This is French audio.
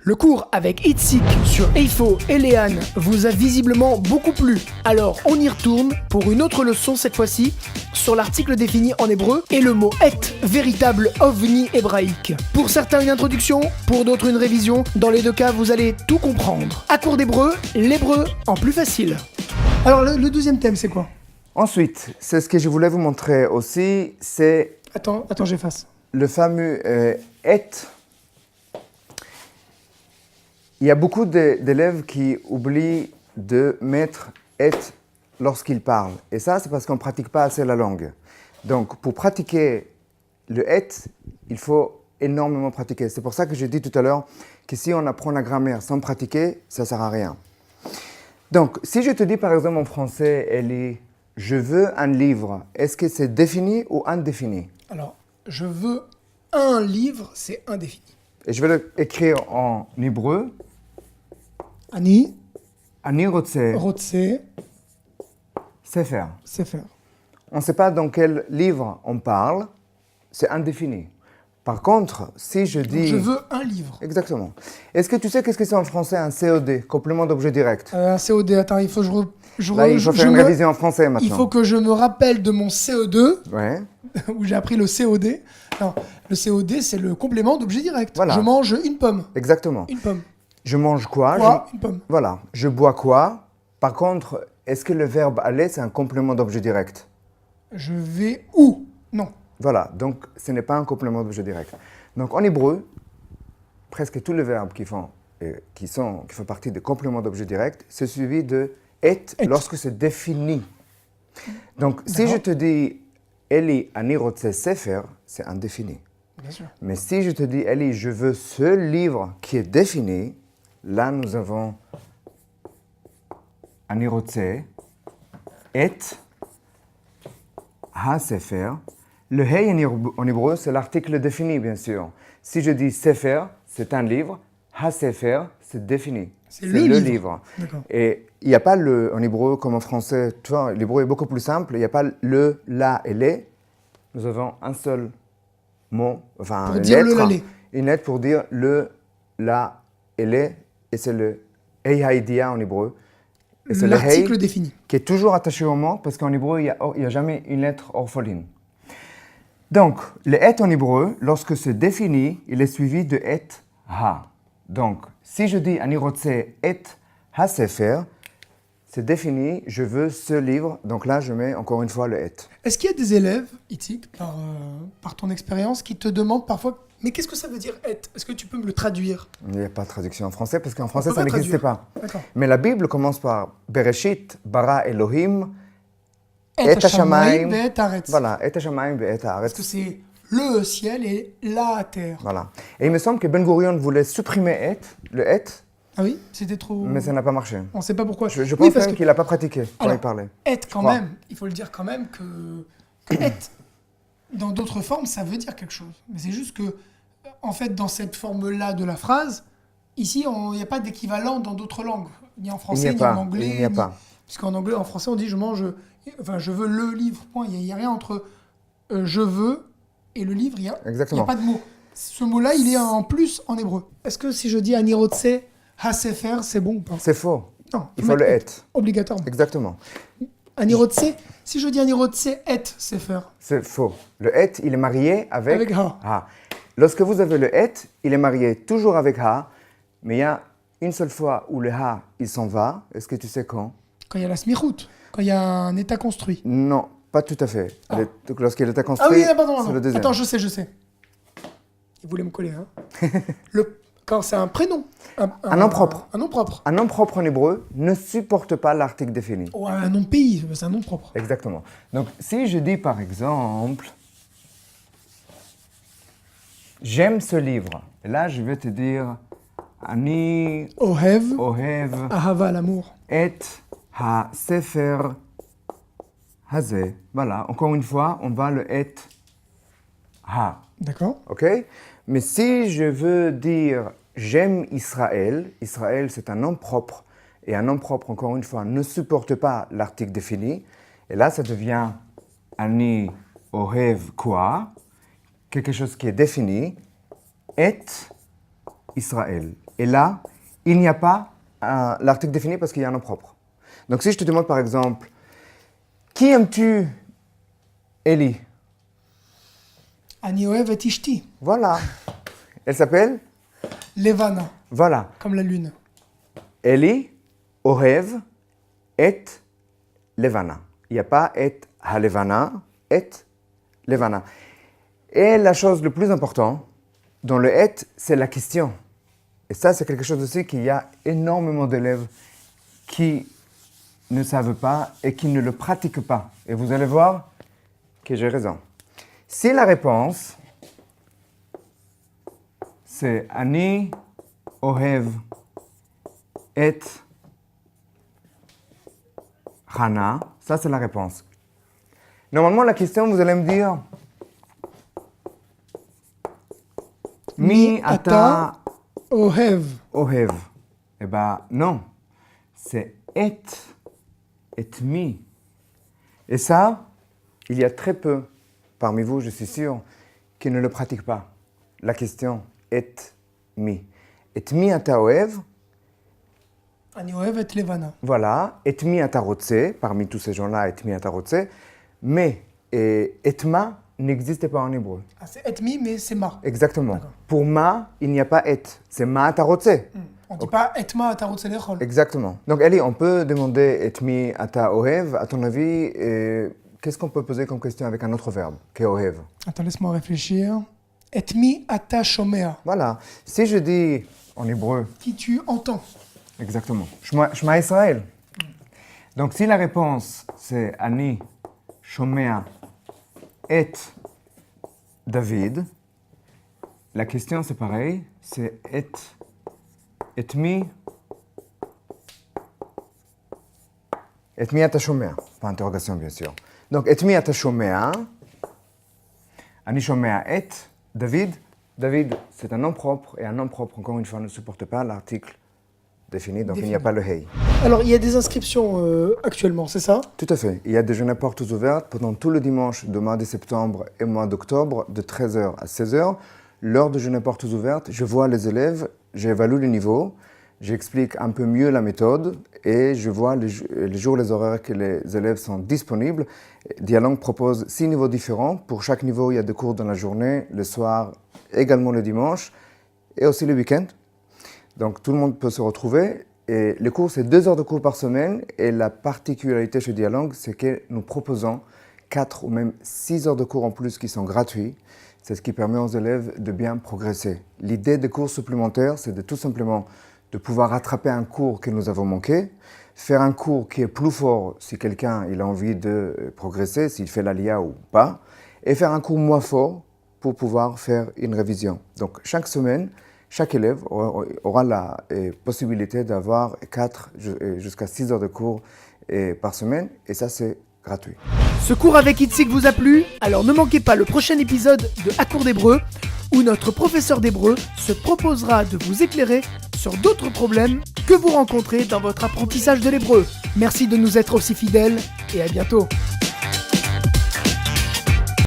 Le cours avec Itzik sur Eifo et Léane vous a visiblement beaucoup plu. Alors on y retourne pour une autre leçon cette fois-ci sur l'article défini en hébreu et le mot et, véritable ovni hébraïque. Pour certains une introduction, pour d'autres une révision. Dans les deux cas vous allez tout comprendre. À cours d'hébreu, l'hébreu en plus facile. Alors le deuxième thème c'est quoi? Ensuite, c'est ce que je voulais vous montrer aussi, c'est... Attends, j'efface. Le fameux et. Il y a beaucoup d'élèves qui oublient de mettre et lorsqu'ils parlent. Et ça, c'est parce qu'on ne pratique pas assez la langue. Donc, pour pratiquer le et, il faut énormément pratiquer. C'est pour ça que j'ai dit tout à l'heure que si on apprend la grammaire sans pratiquer, ça ne sert à rien. Donc, si je te dis par exemple en français, Elie, je veux un livre, est-ce que c'est défini ou indéfini? Alors, je veux un livre, c'est indéfini. Et je vais l'écrire en hébreu. Ani, Rotse, Sefer. Sefer. On ne sait pas dans quel livre on parle, c'est indéfini. Par contre, si je dis... Donc, je veux un livre. Exactement. Est-ce que tu sais qu'est-ce que c'est en français un COD, complément d'objet direct? Un COD, attends, il faut que il faut faire une révision en français maintenant. Il faut que je me rappelle de mon CO2, ouais. où j'ai appris le COD. Alors, le COD, c'est le complément d'objet direct. Voilà. Je mange une pomme. Exactement. Une pomme. Je mange quoi? Une pomme. Voilà. Je bois quoi? Par contre, est-ce que le verbe aller, c'est un complément d'objet direct? Je vais où? Non. Voilà. Donc, ce n'est pas un complément d'objet direct. Donc, en hébreu, presque tous les verbes qui font partie des compléments d'objet direct, c'est suivi de et lorsque c'est défini. Donc, si je te dis Eli, ani rotse sefer, c'est indéfini. Bien sûr. Mais si je te dis Eli, je veux ce livre qui est défini, là nous avons ani rotse et ha sefer. Le hey en hébreu, c'est l'article défini, bien sûr. Si je dis sefer, c'est un livre. Ha sefer, c'est défini. C'est le livre. Et il n'y a pas en hébreu comme en français. Tu vois, l'hébreu est beaucoup plus simple. Il n'y a pas le, la et les. Nous avons un seul mot, enfin pour dire lettre, une lettre pour dire le, la et les. Et c'est le hey haïdia en hébreu. Et c'est l'article défini. Qui est toujours attaché au mot parce qu'en hébreu, il n'y a jamais une lettre orpheline. Donc, le et en hébreu, lorsque c'est défini, il est suivi de et ha. Donc, si je dis ani rotse et ha sefer, c'est défini, je veux ce livre. Donc là, je mets encore une fois le et. Est-ce qu'il y a des élèves, Itzik, par ton expérience, qui te demandent parfois « Mais qu'est-ce que ça veut dire et ?» Est-ce que tu peux me le traduire? Il n'y a pas de traduction en français parce qu'en français, ça n'existait pas. D'accord. Mais la Bible commence par Bereshit, bara Elohim, et hashamayim ve'et haaretz. Voilà, et hashamayim ve'et haaretz. Parce que c'est le ciel et la terre. Voilà. Et il me semble que Ben Gurion voulait supprimer le et. Ah oui, c'était trop... Mais ça n'a pas marché. On ne sait pas pourquoi. Je pense même qu'il n'a pas pratiqué quand il parlait. Et quand même, il faut le dire quand même que et, dans d'autres formes, ça veut dire quelque chose. Mais c'est juste que, en fait, dans cette forme-là de la phrase, ici, il n'y a pas d'équivalent dans d'autres langues. Ni en français, ni en anglais. Il n'y a pas. Puisqu'en anglais, en français, on dit je veux le livre, point. Il n'y a rien entre je veux et le livre, il n'y a pas de mot. Ce mot-là, il est en plus en hébreu. Est-ce que si je dis ani rotse ha sefer, c'est bon ou pas? C'est faux. Non, il faut le et. Obligatoirement. Exactement. Ani rotse, si je dis ani rotse et sefer. C'est faux. Le et, il est marié avec ha. Lorsque vous avez le et, il est marié toujours avec ha, mais il y a une seule fois où le ha, il s'en va. Est-ce que tu sais quand? Quand il y a la smichout, quand il y a un état construit. Non, pas tout à fait. Lorsqu'il est état construit, pardon. C'est le deuxième. Attends, je sais. Il voulait me coller, hein. Quand c'est un prénom. Un nom propre. Un nom propre. Un nom propre en hébreu ne supporte pas l'article défini. Ou un nom de pays, c'est un nom propre. Exactement. Donc, si je dis par exemple, j'aime ce livre, et là je vais te dire, Ani Ohev, Ahava, l'amour. Et ha sefer hazeh. Voilà, encore une fois, on va le et ha. D'accord. Ok? Mais si je veux dire j'aime Israël, Israël c'est un nom propre, et un nom propre, encore une fois, ne supporte pas l'article défini, et là ça devient Ani Ohev quoi, quelque chose qui est défini, et Israël. Et là, il n'y a pas l'article défini parce qu'il y a un nom propre. Donc si je te demande par exemple, qui aimes-tu, Eli? Ani ohev et ishti. Voilà. Elle s'appelle? Levana, Voilà. comme la lune. Eli, ohev, et levana. Il n'y a pas et halevana, et levana. Et la chose le plus importante, dans le et, c'est la question. Et ça, c'est quelque chose aussi qu'il y a énormément d'élèves qui ne savent pas et qui ne le pratiquent pas. Et vous allez voir que j'ai raison. Si la réponse, c'est Ani ohev et Hana, ça c'est la réponse. Normalement, la question, vous allez me dire Mi ata Ohev. ohev. Eh bien, non. C'est et mi. Et ça, il y a très peu parmi vous, je suis sûr, qui ne le pratiquent pas. La question et mi. Et mi ata ohev. Ani ohev et levana. Voilà, et mi ata rotse, parmi tous ces gens-là, et mi ata rotse, mais et ma n'existe pas en hébreu. Ah, c'est etmi, mais c'est ma. Exactement. D'accord. Pour ma, il n'y a pas et, c'est ma ata rotse. On dit pas etma atarot selechol. Exactement. Donc Eli, on peut demander et mi ata ohev, à ton avis, qu'est-ce qu'on peut poser comme question avec un autre verbe, que ohev? Attends, laisse-moi réfléchir. Etmi ata shomea. Voilà. Si je dis en hébreu, Qui tu entends. exactement, Shema Israël. Donc si la réponse c'est Ani, Shomea, et David, la question c'est pareil, c'est et mi ata shomea, pas interrogation bien sûr. Donc et mi ata shomea, Ani shomea et David. David, c'est un nom propre, et un nom propre, encore une fois, ne supporte pas l'article défini, donc il n'y a pas le hey. Alors, il y a des inscriptions actuellement, c'est ça? Tout à fait. Il y a des journées portes ouvertes pendant tout le dimanche de mois de septembre et mois d'octobre, de 13h à 16h. Lors de journées portes ouvertes, je vois les élèves, j'évalue le niveau, j'explique un peu mieux la méthode et je vois les jours, les horaires que les élèves sont disponibles. Dialogue propose 6 niveaux différents. Pour chaque niveau, il y a des cours dans la journée, le soir, également le dimanche et aussi le week-end. Donc tout le monde peut se retrouver. Et les cours, c'est 2 heures de cours par semaine. Et la particularité chez Dialogue, c'est que nous proposons 4 ou même 6 heures de cours en plus qui sont gratuits. C'est ce qui permet aux élèves de bien progresser. L'idée des cours supplémentaires, c'est de tout simplement de pouvoir rattraper un cours que nous avons manqué, faire un cours qui est plus fort si quelqu'un il a envie de progresser, s'il fait l'ALIA ou pas, et faire un cours moins fort pour pouvoir faire une révision. Donc chaque semaine, chaque élève aura la possibilité d'avoir 4 jusqu'à 6 heures de cours par semaine, et ça c'est gratuit. Ce cours avec Itzik vous a plu? Alors ne manquez pas le prochain épisode de À court d'hébreu, où notre professeur d'hébreu se proposera de vous éclairer sur d'autres problèmes que vous rencontrez dans votre apprentissage de l'hébreu. Merci de nous être aussi fidèles et à bientôt.